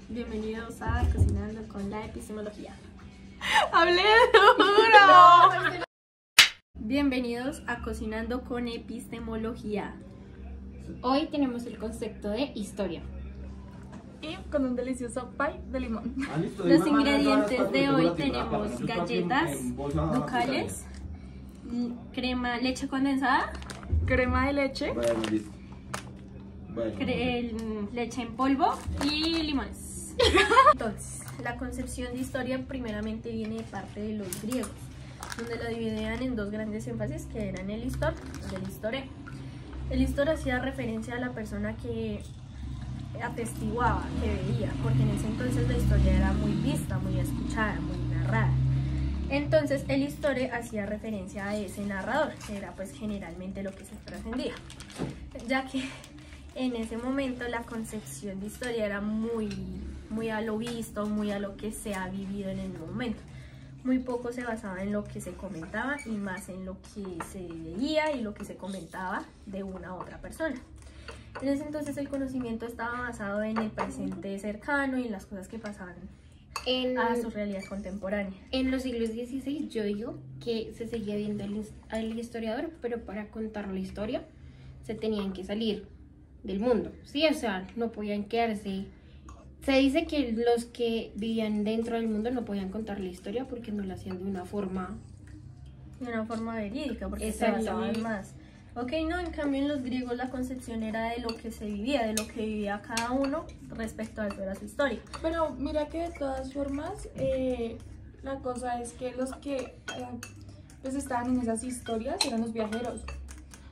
Bienvenidos a Cocinando con la Epistemología. ¡Hablé duro! Bienvenidos a Cocinando con Epistemología. Hoy tenemos el concepto de historia. Y con un delicioso pie de limón. Los ingredientes de hoy tenemos galletas ducales, crema, leche condensada, Crema de leche. leche en polvo y limones. Entonces, la concepción de historia primeramente viene de parte de los griegos, donde lo dividían en dos grandes énfasis, que eran el histor y el historia. El histor hacía referencia a la persona que atestiguaba, que veía, porque en ese entonces la historia era muy vista, muy escuchada, muy narrada. Entonces el historia hacía referencia a ese narrador, que era pues generalmente lo que se trascendía, ya que en ese momento la concepción de historia era muy a lo visto, muy a lo que se ha vivido en el momento. Muy poco se basaba en lo que se comentaba y más en lo que se veía y lo que se comentaba de una u otra persona. En ese entonces el conocimiento estaba basado en el presente cercano y en las cosas que pasaban a su realidad contemporánea. En los siglos XVI yo digo que se seguía viendo al historiador, pero para contar la historia se tenían que salir del mundo, ¿sí? O sea, no podían quedarse. Se dice que los que vivían dentro del mundo no podían contar la historia porque no la hacían de una forma verídica, porque se basaban más. Ok, no, en cambio en los griegos la concepción era de lo que se vivía, de lo que vivía cada uno respecto a eso era su historia. Pero mira que de todas formas, la cosa es que los que pues estaban en esas historias eran los viajeros,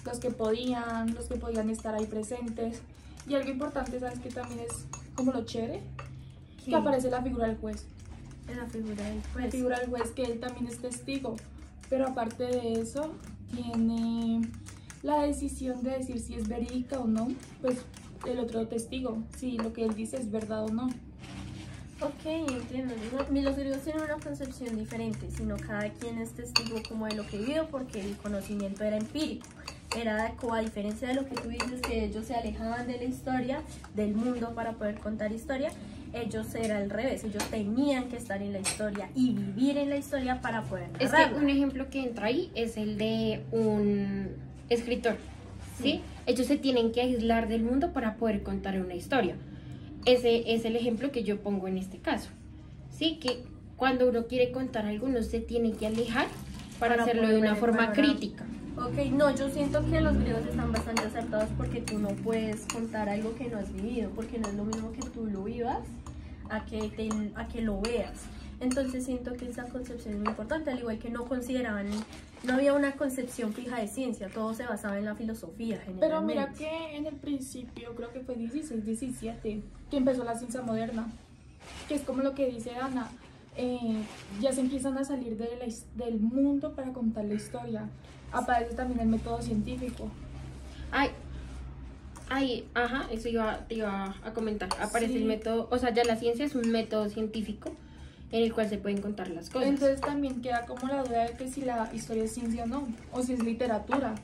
los que podían estar ahí presentes. Y algo importante, ¿sabes? Que también es como lo chévere, Sí. que aparece la figura del juez. Es la figura del La juez. figura del juez, que él también es testigo, pero aparte de eso, tiene la decisión de decir si es verídica o no, pues el otro testigo, si lo que él dice es verdad o no. Ok, entiendo. Los griegos tienen una concepción diferente, sino cada quien es testigo como de lo que vivió, porque el conocimiento era empírico. Era como a diferencia de lo que tú dices, que ellos se alejaban de la historia, del mundo para poder contar historia, ellos era al revés, ellos tenían que estar en la historia y vivir en la historia para poder narrarla. Es que un ejemplo que entra ahí es el de un escritor, ¿sí? Ellos se tienen que aislar del mundo para poder contar una historia. Ese es el ejemplo que yo pongo en este caso, ¿sí? Que cuando uno quiere contar algo, uno se tiene que alejar para hacerlo de una forma crítica. Ok, no, yo siento que los griegos están bastante acertados porque tú no puedes contar algo que no has vivido, porque no es lo mismo que tú lo vivas a que lo veas. Entonces siento que esa concepción es muy importante, al igual que no había una concepción fija de ciencia, todo se basaba en la filosofía generalmente. Pero mira que en el principio, creo que fue 16, 17, que empezó la ciencia moderna, que es como lo que dice Ana, ya se empiezan a salir del mundo para contar la historia. Aparece también el método científico. Ajá, eso te iba a comentar. Aparece Sí. el método, o sea, ya la ciencia es un método científico en el cual se pueden contar las cosas. Entonces también queda como la duda de que si la historia es ciencia o no, o si es literatura.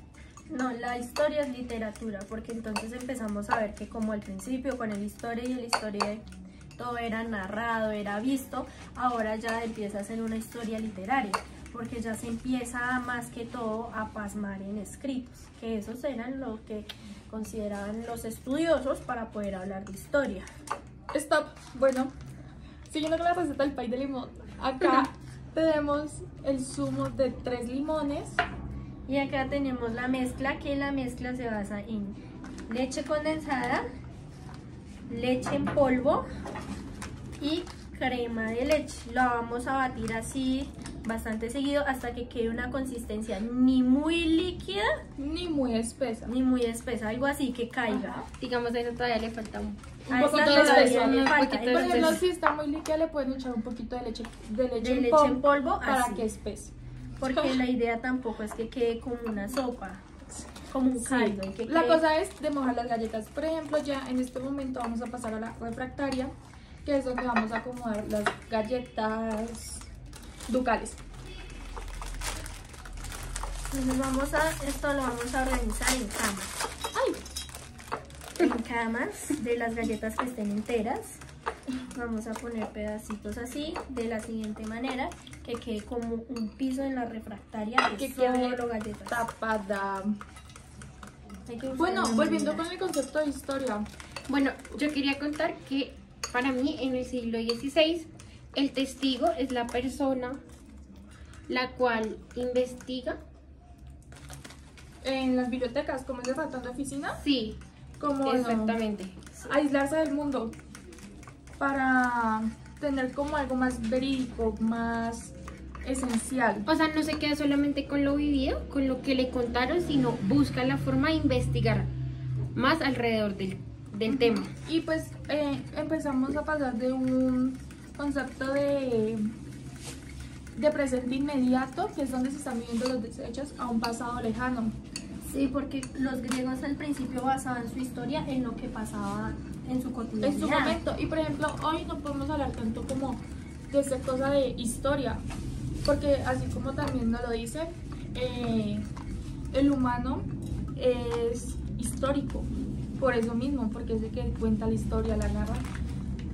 No, la historia es literatura, porque entonces empezamos a ver que como al principio con el historia y el historia todo era narrado, era visto, ahora ya empieza a ser una historia literaria, porque ya se empieza más que todo a plasmar en escritos, que esos eran lo que consideraban los estudiosos para poder hablar de historia. Stop. Bueno, siguiendo con la receta del pie de limón, acá tenemos el zumo de 3 limones. Y acá tenemos la mezcla, que la mezcla se basa en leche condensada, leche en polvo y crema de leche. La vamos a batir así bastante seguido hasta que quede una consistencia ni muy líquida Ni muy espesa. ni muy espesa, algo así que caiga. Ajá. Digamos, a eso todavía le falta un Un A poquito esta de todavía espesa. le un falta. poquito de Por ejemplo, espesa. si está muy líquida le pueden echar un poquito de leche en polvo, para así. que espese. Porque la idea tampoco es que quede como una sopa, como un caldo. Y que La quede- cosa es de mojar las galletas. Por ejemplo, ya en este momento vamos a pasar a la refractaria, que es donde vamos a acomodar las galletas ducales. Entonces esto lo vamos a organizar en camas. En camas de las galletas que estén enteras. Vamos a poner pedacitos así, de la siguiente manera, que quede como un piso en la refractaria Que de quede solo galletas. tapada. Hay que buscar Bueno, una volviendo manera. con el concepto de historia. Bueno, yo quería contar que para mí en el siglo XVI el testigo es la persona la cual investiga. En las bibliotecas, como ese ratón de oficina, Sí, como exactamente. aislarse del mundo para tener como algo más verídico, más esencial. O sea, no se queda solamente con lo vivido, con lo que le contaron, sino busca la forma de investigar más alrededor del tema. Y pues empezamos a pasar de un concepto de presente inmediato, que es donde se están viviendo los desechos, a un pasado lejano. Sí, porque los griegos al principio basaban su historia en lo que pasaba en su cotidianidad. En su momento. Y por ejemplo, hoy no podemos hablar tanto como de esta cosa de historia, porque así como también nos lo dice, el humano es histórico, por eso mismo, porque es el que cuenta la historia, la narra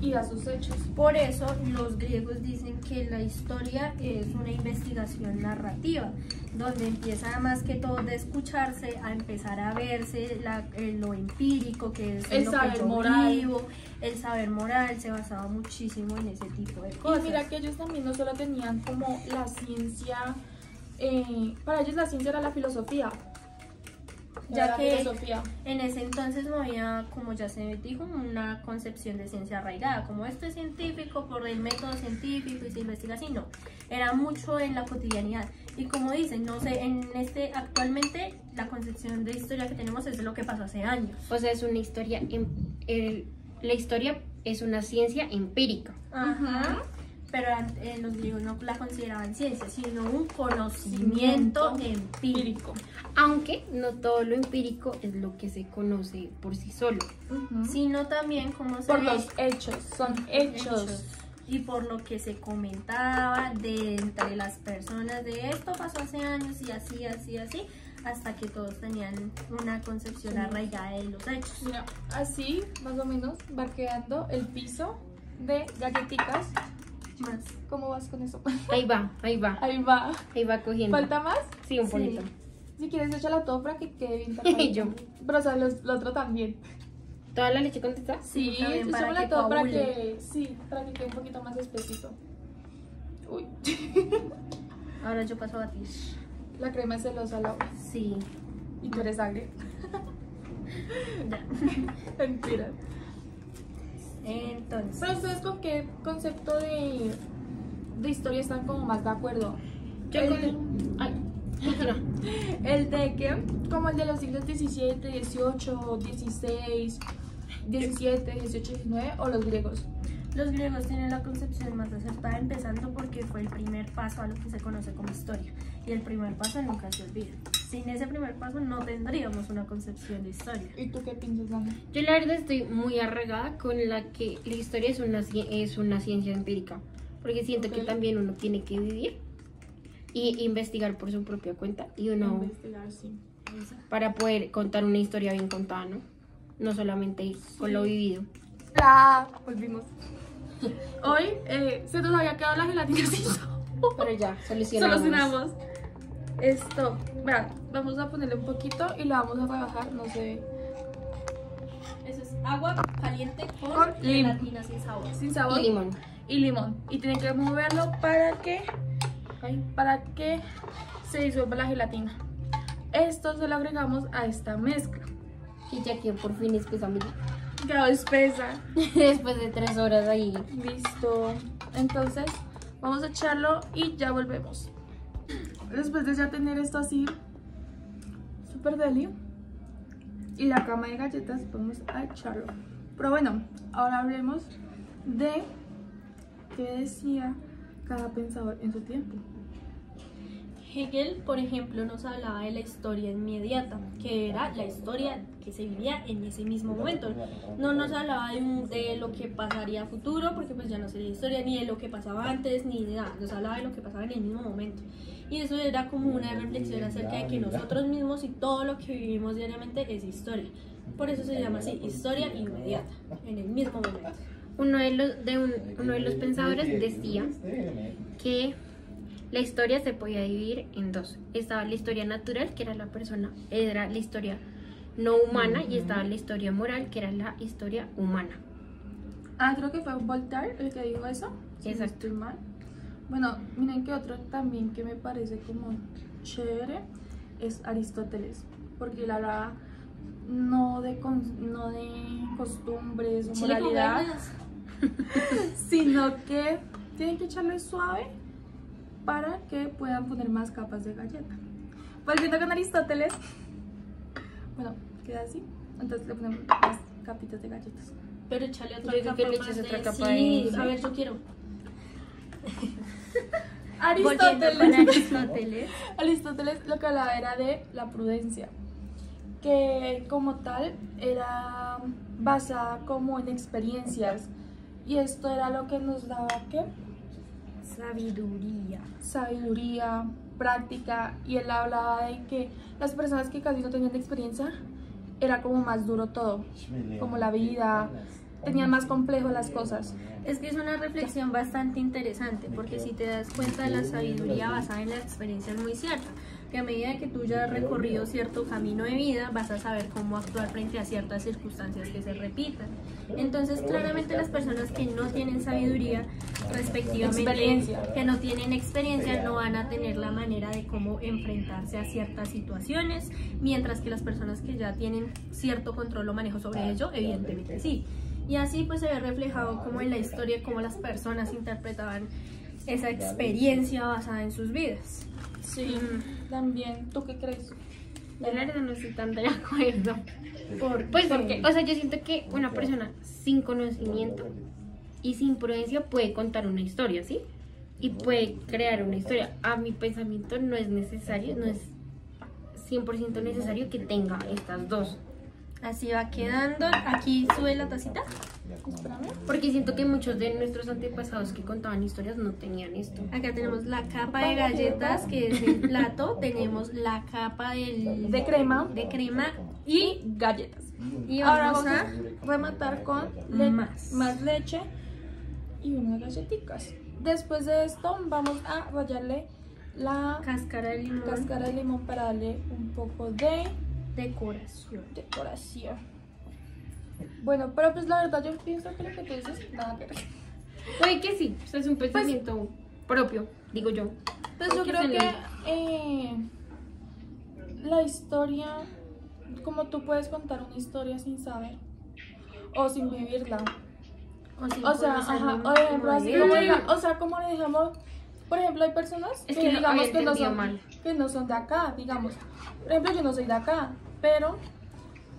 y da sus hechos. Por eso los griegos dicen que la historia es una investigación narrativa, donde empieza más que todo de escucharse a empezar a verse lo empírico, que es El lo saber que yo moral. vivo. El saber moral se basaba muchísimo en ese tipo de cosas. Y mira que ellos también no solo tenían como la ciencia, para ellos la ciencia era la filosofía. Ya Era la que filosofía. en ese entonces no había, como ya se dijo, una concepción de ciencia arraigada, como esto es científico por el método científico y se investiga así, no, era mucho en la cotidianidad. Y como dicen, no sé, actualmente la concepción de historia que tenemos es de lo que pasó hace años. O sea, es una historia, la historia es una ciencia empírica. Ajá. Pero los griegos no la consideraban ciencia, sino un conocimiento empírico. Aunque no todo lo empírico es lo que se conoce por sí solo. Ujú. Sino también como Por los hechos, son hechos. y por lo que se comentaba de entre las personas de esto pasó hace años y así, hasta que todos tenían una concepción arraigada de los hechos. Mira, así más o menos va quedando el piso de galletitas. Más. ¿Cómo vas con eso? Ahí va, ahí va, Ahí va. ahí va cogiendo. ¿Falta más? Sí, un Sí. poquito. Si quieres, échala todo para que quede bien tapadito. Y yo. Pero o sea, lo otro también. ¿Toda la leche condensada? Sí, también para echémosla que todo para coagule. que, sí, para que quede un poquito más espesito. Uy, Ahora yo paso a batir. la crema es celosa, Laura. Sí. Y tú eres agria. Ya. Mentira. Entonces, Pero ustedes con qué concepto de historia están como más de acuerdo. Yo Ay, continúa. El de que, como el de los siglos XVII, XVIII, XVI, XVII, XVIII, XIX o los griegos. los griegos tienen la concepción más acertada, empezando porque fue el primer paso a lo que se conoce como historia. Y el primer paso nunca se olvida. Sin ese primer paso no tendríamos una concepción de historia. ¿Y tú qué piensas, Dani? Yo la verdad estoy muy arraigada con la que la historia es una ciencia empírica. Porque siento Ok. que también uno tiene que vivir y investigar por su propia cuenta. Y uno Investigar, sí. para poder contar una historia bien contada, ¿no? No solamente con lo vivido. Volvimos. Hoy se nos había quedado la gelatina sin sabor. Pero ya, solucionamos. Solucionamos. Esto, mira, vamos a ponerle un poquito y la vamos a rebajar, no sé, Eso es agua caliente con Con gelatina sin sabor. sin sabor Y limón. y limón. Y tienen que moverlo para que se disuelva la gelatina. Esto se lo agregamos a esta mezcla. Y ya que por fin espesa mi Quedó espesa. después de 3 horas ahí. Listo. Entonces, vamos a echarlo y ya volvemos. Después de ya tener esto así, súper deli, y la cama de galletas, vamos a echarlo. Pero bueno, ahora hablemos de qué decía cada pensador en su tiempo. Hegel, por ejemplo, nos hablaba de la historia inmediata, que era la historia que se vivía en ese mismo momento. No nos hablaba de lo que pasaría a futuro, porque pues ya no sería historia, ni de lo que pasaba antes, ni de nada. Nos hablaba de lo que pasaba en el mismo momento. Y eso era como una reflexión acerca de que nosotros mismos y todo lo que vivimos diariamente es historia. Por eso se llama así, historia inmediata, en el mismo momento. Uno de los pensadores decía que la historia se podía dividir en dos. Estaba la historia natural, que era era la historia no humana, y estaba la historia moral, que era la historia humana. Creo que fue Voltaire el que dijo eso. Si no estoy mal. Bueno, miren que otro también que me parece como chévere es Aristóteles, porque él hablaba no de costumbres o moralidad, sino que tienen que echarle suave para que puedan poner más capas de galleta. Volviendo con Aristóteles, bueno, queda así, entonces le ponemos más capitas de galletas. Pero échale otra Yo creo capa que le más eches de... otra capa Sí, de... a ver, yo quiero. Aristóteles. Aristóteles lo que hablaba era de la prudencia, que como tal era basada como en experiencias, y esto era lo que nos daba ¿qué? Sabiduría, práctica, y él hablaba de que las personas que casi no tenían experiencia era como más duro todo, como la vida, tenían más complejo las cosas. Es que es una reflexión bastante interesante, porque si te das cuenta, la sabiduría basada en la experiencia es muy cierta, que a medida que tú ya has recorrido cierto camino de vida, vas a saber cómo actuar frente a ciertas circunstancias que se repitan. Entonces, claramente las personas que no tienen sabiduría, respectivamente, que no tienen experiencia, no van a tener la manera de cómo enfrentarse a ciertas situaciones, mientras que las personas que ya tienen cierto control o manejo sobre ello, evidentemente sí. Y así pues se ve reflejado como en la historia, cómo las personas interpretaban esa experiencia basada en sus vidas. Sí, también. ¿Tú qué crees? Yo la verdad no estoy tan de acuerdo. Pues porque, o sea, yo siento que una persona sin conocimiento y sin prudencia puede contar una historia, ¿sí? Y puede crear una historia. A mi pensamiento no es necesario, no es 100% necesario que tenga estas dos. Así va quedando. Aquí sube la tacita. Espérame. Porque siento que muchos de nuestros antepasados que contaban historias no tenían esto. Acá tenemos la capa de galletas, que es el plato. Tenemos la capa de crema y galletas. Y ahora vamos vamos a a rematar con más leche y unas galletitas. Después de esto vamos a rallarle la cáscara de limón para darle un poco de decoración. Bueno, pero pues la verdad yo pienso que lo que tú dices, nada que ver. Puede que sí, es un pensamiento propio, digo yo. Pues yo creo que la historia, como tú puedes contar una historia sin saber o sin vivirla. O sea, ajá, por ejemplo, así como le dejamos, por ejemplo, hay personas Es que que digamos que no son de acá, digamos. Por ejemplo, yo no soy de acá, pero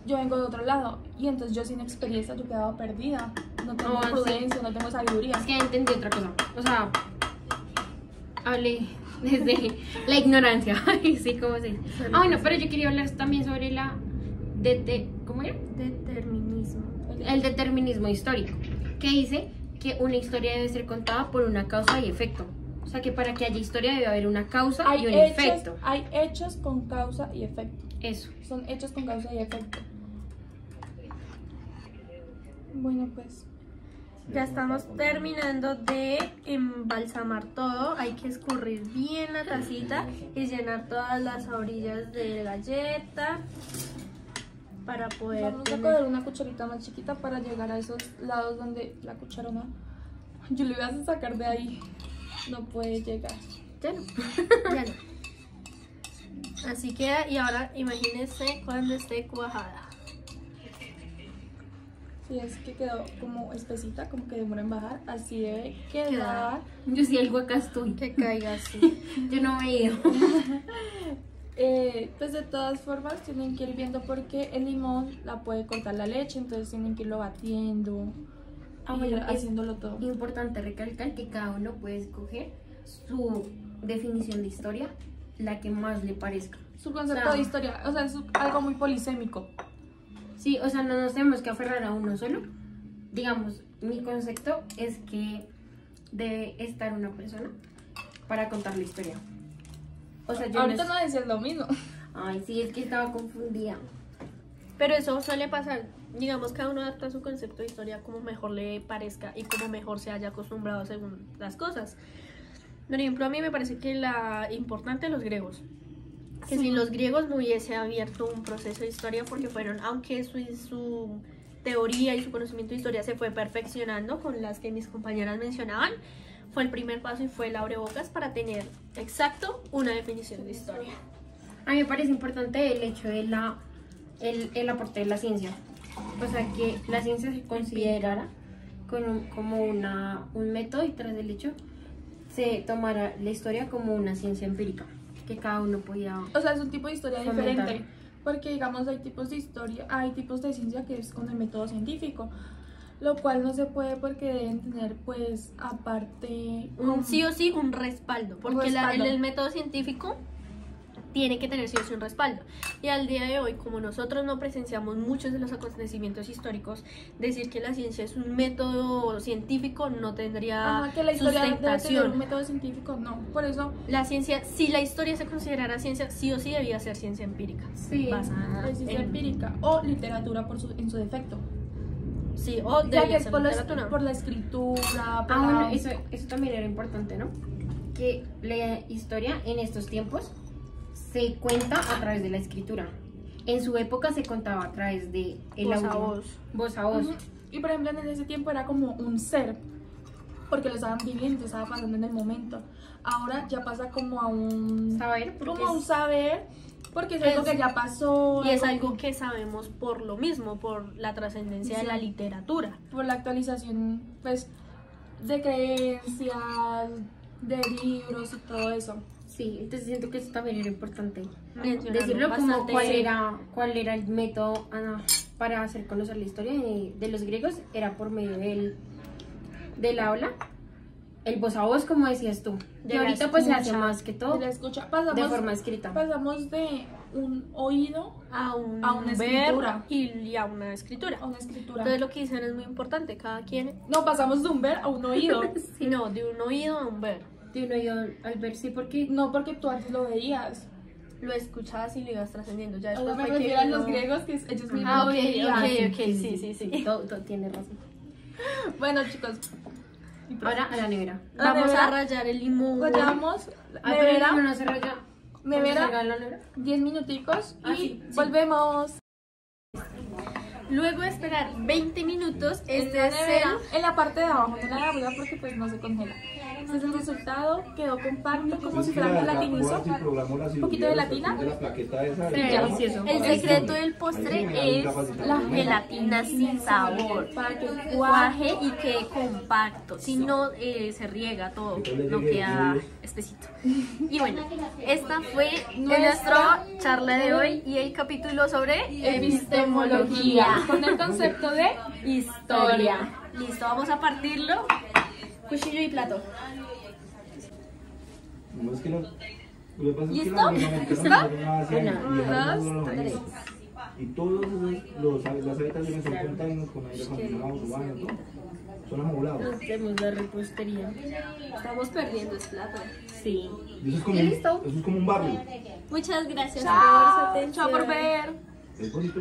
yo vengo de otro lado, y entonces yo sin experiencia yo quedaba perdida, no tengo prudencia, no tengo sabiduría. Es que entendí otra cosa, o sea, hablé desde la ignorancia, sí, ¿cómo se dice? Bueno, pero yo quería hablar también sobre ¿cómo era? Determinismo. El determinismo histórico, que dice que una historia debe ser contada por una causa y efecto. O sea, que para que haya historia debe haber una causa y un efecto. Hay hechos con causa y efecto. Eso. Son hechos con causa y efecto. Bueno, pues ya estamos terminando de embalsamar todo. Hay que escurrir bien la tacita y llenar todas las orillas de galleta para poder vamos a coger una cucharita más chiquita para llegar a esos lados donde la cucharona yo le voy a sacar de ahí, no puede llegar. Ya no. Ya no. Así queda, y ahora imagínense cuando esté cuajada. Si es que quedó como espesita, como que demora en bajar, así debe quedar. Yo sí algo acá estoy. Que caiga así. Yo no me he ido. Pues de todas formas tienen que ir viendo, porque el limón la puede cortar la leche, entonces tienen que irlo batiendo, haciéndolo todo. Importante recalcar que cada uno puede escoger su definición de historia la que más le parezca. Su concepto O sea, de historia, o sea, es algo muy polisémico. Sí, o sea, no nos tenemos que aferrar a uno solo. Digamos, mi concepto es que debe estar una persona para contar la historia. O sea, yo Ahorita no... no decías lo mismo. Ay, sí, es que estaba confundida. Pero eso suele pasar. Digamos, cada uno adapta su concepto de historia como mejor le parezca y como mejor se haya acostumbrado según las cosas. Por ejemplo, a mí me parece que la importante los griegos. Que Sí. si los griegos no hubiese abierto un proceso de historia, porque fueron, aunque su teoría y su conocimiento de historia se fue perfeccionando con las que mis compañeras mencionaban, fue el primer paso y fue el abrebocas para tener exacto una definición de historia. A mí me parece importante el hecho de el aporte de la ciencia. O sea, que la ciencia se considerara como un método y tras el hecho se tomara la historia como una ciencia empírica, que cada uno podía... O sea, es un tipo de historia Fomentar. diferente. Porque, digamos, hay tipos de historia, hay tipos de ciencia que es con el método científico. Lo cual no se puede porque deben tener, pues, aparte... Sí o sí un respaldo, porque respaldo. el método científico tiene que tener sí o sí un respaldo. Y al día de hoy, como nosotros no presenciamos muchos de los acontecimientos históricos, decir que la ciencia es un método científico no tendría Ajá, que la historia debe tener un sustentación. método científico, no. Por eso La ciencia, si la historia se considerara ciencia, sí o sí debía ser ciencia empírica. Sí. Basada es ciencia en- empírica o literatura en su defecto. Sí, o Ya que debería es ser por literatura. por la escritura, por Bueno, la... eso también era importante, ¿no? Que la historia en estos tiempos se cuenta a través de la escritura. En su época se contaba a través de el Voz a audio. voz. Voz a voz. Ujú. Y por ejemplo, en ese tiempo era como un ser, porque lo estaban viviendo, estaba pasando en el momento. Ahora ya pasa como a un Saber, porque como a un es- saber, porque es algo Es- que ya pasó, Y es algo que sabemos por lo mismo, por la trascendencia de Sí. la literatura. por la actualización, pues, de creencias, de libros y todo eso. Sí, entonces siento que eso también era importante. Mencionarlo Decirlo como bastante. cuál era el método para hacer conocer la historia de los griegos, era por medio del habla, el voz a voz, como decías tú. De Y la ahorita pues se hace escucha. más que todo De la escucha, de forma escrita. pasamos de un oído A una escritura. y a una escritura. a una escritura. Entonces lo que dicen es muy importante, cada quien, No, pasamos de un ver a un oído. no, de un oído a un ver. De uno yo al ver, sí, porque No, porque tú antes lo veías. Lo escuchabas y lo ibas trascendiendo. Ya Ahora después me fue que refiero a los vino- griegos, que ellos mismos Ah, lo ok, veían. ok. Sí. todo tiene razón. Bueno, chicos, Ahora a la nevera. La Vamos nevera. a rayar el limón. rayamos Ah, pero nevera, no se raya. nevera. ¿Cuándo salga la nevera? 10 minuticos y Ah, sí. volvemos. Luego de esperar 20 minutos, En este la es nevera, el... en la parte de abajo de la arriba porque pues no se congela. Este es el resultado, quedó compacto como si fuera gelatinoso. Un poquito de gelatina. Sí, delicioso. El secreto del postre es la gelatina sin sabor, para que cuaje y quede compacto. Si no, se riega todo, no queda espesito. Y bueno, esta fue nuestra charla de hoy y el capítulo sobre Epistemología, con el concepto de historia. Listo, vamos a partirlo. Cuchillo y plato. No, es que lo que pasa es que ¿Listo? la reglamentación ¿Listo? no hace años, y dejamos Una, los dos, años. Y todos las habitaciones son containers con aire acondicionado, su baño, todo. Son amoblados. Hacemos la repostería. Estamos perdiendo el plato. Sí. Y eso es como un barrio. Muchas gracias por su Chao, atención. chao por ver. Es bonito.